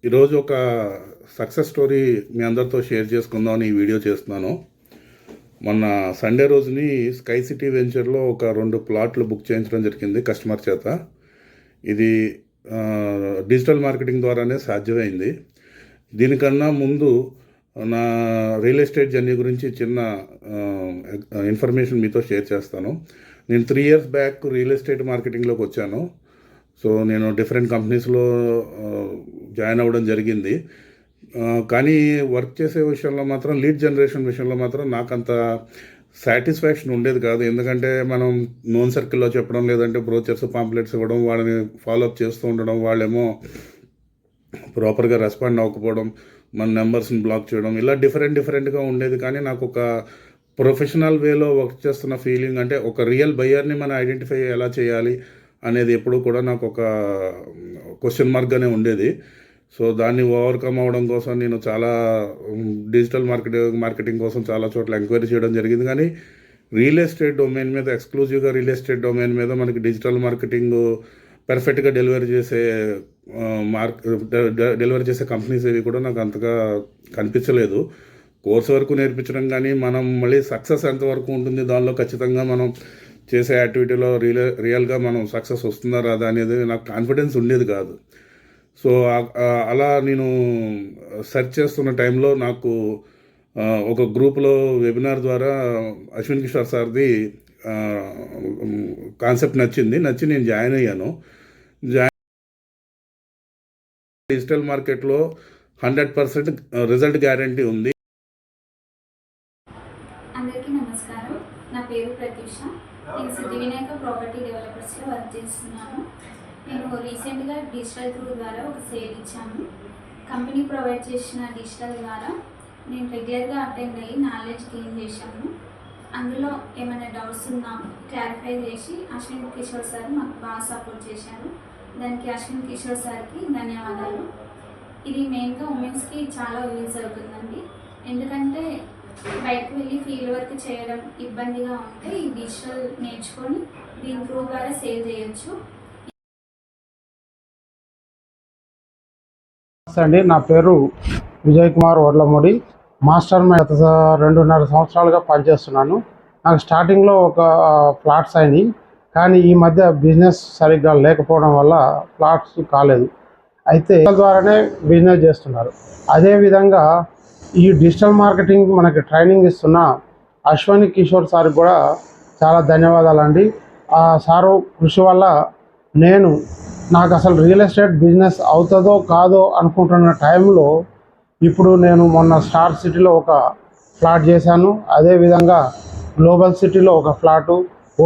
ఈరోజు ఒక success story మీ అందరితో షేర్ చేసుకుందామని ఈ వీడియో చేస్తున్నాను. మొన్న సండే రోజుని స్కై సిటీ వెంచర్లో ఒక 2 ప్లాట్లు బుక్ చేయించడం జరిగింది కస్టమర్ చేత. ఇది డిజిటల్ మార్కెటింగ్ ద్వారానే సాధ్యమైంది. దీనికన్నా ముందు నా రియల్ ఎస్టేట్ జర్నీ గురించి చిన్న ఇన్ఫర్మేషన్ మీతో షేర్ చేస్తాను. నేను 3 years బ్యాక్ రియల్ ఎస్టేట్ మార్కెటింగ్లోకి వచ్చాను. సో నేను డిఫరెంట్ కంపెనీస్లో జాయిన్ అవ్వడం జరిగింది. కానీ వర్క్ చేసే విషయంలో మాత్రం లీడ్ జనరేషన్ విషయంలో మాత్రం నాకంత సాటిస్ఫాక్షన్ ఉండేది కాదు. ఎందుకంటే మనం నోన్ సర్కిల్లో చెప్పడం, లేదంటే బ్రోచర్స్ పాంప్లెట్స్ ఇవ్వడం, వాళ్ళని ఫాలోఅప్ చేస్తూ ఉండడం, వాళ్ళేమో ప్రాపర్గా రెస్పాండ్ అవ్వకపోవడం, మన నెంబర్స్ని బ్లాక్ చేయడం, ఇలా డిఫరెంట్గా ఉండేది. కానీ నాకు ఒక ప్రొఫెషనల్ వేలో వర్క్ చేస్తున్న ఫీలింగ్, అంటే ఒక రియల్ బయ్యర్ని మనం ఐడెంటిఫై ఎలా చేయాలి అనేది ఎప్పుడూ కూడా నాకు ఒక క్వశ్చన్ మార్క్గానే ఉండేది. సో దాన్ని ఓవర్కమ్ అవ్వడం కోసం నేను చాలా డిజిటల్ మార్కెటింగ్ కోసం చాలా చోట్ల ఎంక్వైరీ చేయడం జరిగింది. కానీ రియల్ ఎస్టేట్ డొమైన్ మీద, ఎక్స్క్లూజివ్గా రియల్ ఎస్టేట్ డొమైన్ మీద మనకి డిజిటల్ మార్కెటింగ్ పర్ఫెక్ట్గా డెలివరీ చేసే కంపెనీస్ ఏవి కూడా నాకు అంతగా కనిపించలేదు. కోర్స్ వరకు నేర్పించడం, కానీ మనం మళ్ళీ సక్సెస్ ఎంతవరకు ఉంటుంది దానిలో ఖచ్చితంగా మనం చేసే యాక్టివిటీలో రియల్గా మనం సక్సెస్ వస్తుందా రాదా అనేది నాకు కాన్ఫిడెన్స్ ఉండేది కాదు. సో అలా నేను సెర్చ్ చేస్తున్న టైంలో నాకు ఒక గ్రూప్లో వెబినార్ ద్వారా అశ్విన్ కిషోర్ సార్ది కాన్సెప్ట్ నచ్చి నేను జాయిన్ అయ్యాను. డిజిటల్ మార్కెట్లో 100% రిజల్ట్ గ్యారంటీ ఉంది. అందరికీ నమస్కారం. నా పేరు ప్రతీష. నేను సిద్ధి వినాయక ప్రాపర్టీ డెవలపర్స్లో వర్క్ చేస్తున్నాను. నేను రీసెంట్గా డిజిటల్ త్రూ ద్వారా ఒక సేల్ ఇచ్చాను. కంపెనీ ప్రొవైడ్ చేసిన డిజిటల్ ద్వారా నేను రెగ్యులర్గా అటెండ్ అయ్యి నాలెడ్జ్ గెయిన్ చేశాను. అందులో ఏమైనా డౌట్స్ ఉన్నా క్లారిఫై చేసి అశ్విన్ కిషోర్ సార్ మాకు బాగా సపోర్ట్ చేశారు. దానికి అశ్విన్ కిషోర్ సార్కి ధన్యవాదాలు. ఇది మెయిన్గా ఉమెన్స్కి చాలా యూజ్ అవుతుందండి. ఎందుకంటే బయటకు వెళ్ళి ఫీల్డ్ వర్క్ చేయడం ఇబ్బందిగా ఉంటే ఈ డిజిటల్ నేర్చుకొని దీని త్రూ ద్వారా సేవ్ చేయొచ్చు. అండి, నా పేరు విజయ్ కుమార్ వడ్లమూడి. మాస్టర్ మైండ్ 2.5 సంవత్సరాలుగా పనిచేస్తున్నాను. నాకు స్టార్టింగ్లో ఒక ఫ్లాట్స్ అయినాయి, కానీ ఈ మధ్య బిజినెస్ సరిగ్గా లేకపోవడం వల్ల ఫ్లాట్స్ కాలేదు. అయితే ద్వారానే బిజినెస్ చేస్తున్నారు. అదేవిధంగా ఈ డిజిటల్ మార్కెటింగ్ మనకి ట్రైనింగ్ ఇస్తున్న అశ్విన్ కిషోర్ సార్కి కూడా చాలా ధన్యవాదాలండి. ఆ సారు కృషి వల్ల నాకు అసలు రియల్ ఎస్టేట్ బిజినెస్ అవుతుందో కాదో అనుకుంటున్న టైంలో ఇప్పుడు నేను మొన్న స్టార్ సిటీలో ఒక ఫ్లాట్ చేశాను. అదేవిధంగా గ్లోబల్ సిటీలో ఒక ఫ్లాటు.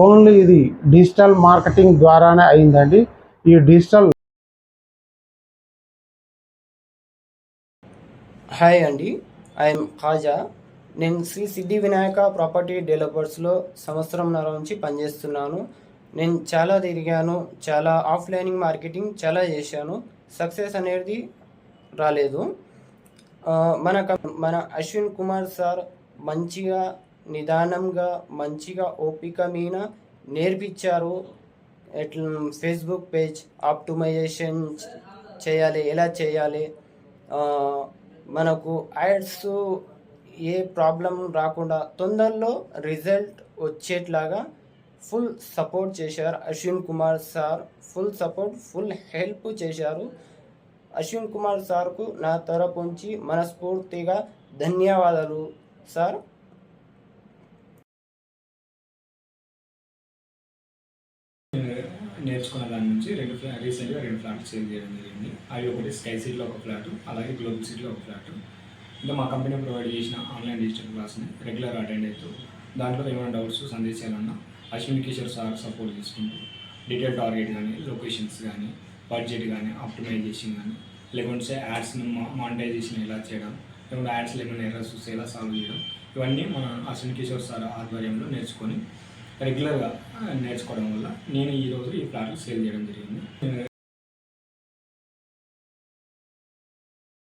ఓన్లీ ఇది డిజిటల్ మార్కెటింగ్ ద్వారానే అయిందండి. ఈ డిజిటల్ హాయ్ అండి, ఐఎమ్ ఖాజా. నేను శ్రీ సిద్ధి వినాయక ప్రాపర్టీ డెవలపర్స్లో సంవత్సరంన్నర నుంచి పనిచేస్తున్నాను. నేను చాలా తిరిగాను, చాలా ఆఫ్లైనింగ్ మార్కెటింగ్ చాలా చేశాను. సక్సెస్ అనేది రాలేదు. మన అశ్విన్ కుమార్ సార్ మంచిగా నిదానంగా మంచిగా ఓపిక మీద నేర్పించారు. ఫేస్బుక్ పేజ్ ఆప్టిమైజేషన్ చేయాలి, ఎలా చేయాలి, మనకు యాడ్స్ ఏ ప్రాబ్లం రాకుండా తొందరలో రిజల్ట్ వచ్చేట్లాగా ఫుల్ సపోర్ట్ చేశారు Ashwin Kumar sir. Full support, full help చేశారు. అశ్విన్ కుమార్ సార్కు నా తరపు నుంచి మనస్ఫూర్తిగా ధన్యవాదాలు సార్. నేర్చుకున్న దాని నుంచి రీసెంట్గా 2 ఫ్లాట్లు సేల్ చేయడం జరిగింది. అవి ఒకటి స్కై సిటీలో ఒక ఫ్లాటు, అలాగే గ్లోబల్ సిటీలో ఒక ఫ్లాటు. ఇంకా మా కంపెనీ ప్రొవైడ్ చేసిన ఆన్లైన్ డిజిటల్ క్లాస్ని రెగ్యులర్ అటెండ్ అవుతూ దాంట్లో ఏమైనా డౌట్స్ సందేశాలన్నా అశ్విన్ కిషోర్ సార్ సపోర్ట్ చేసుకుంటూ డీటెయిల్ టార్గెట్ కానీ, లొకేషన్స్ కానీ, బడ్జెట్ కానీ, ఆప్టిమైజేషన్ కానీ, లేకుంటే యాడ్స్ని మానిటైజేషన్ ఎలా చేయడం, లేకుంటే యాడ్స్లో ఏమైనా ఎర్రర్స్ చూస్తే ఎలా సాల్వ్ చేయడం, ఇవన్నీ మన అశ్విన్ కిషోర్ సార్ ఆధ్వర్యంలో రెగ్యులర్గా నేర్చుకోవడం వల్ల నేను ఈరోజు ఈ ఫ్లాట్లు సేల్ చేయడం జరిగింది.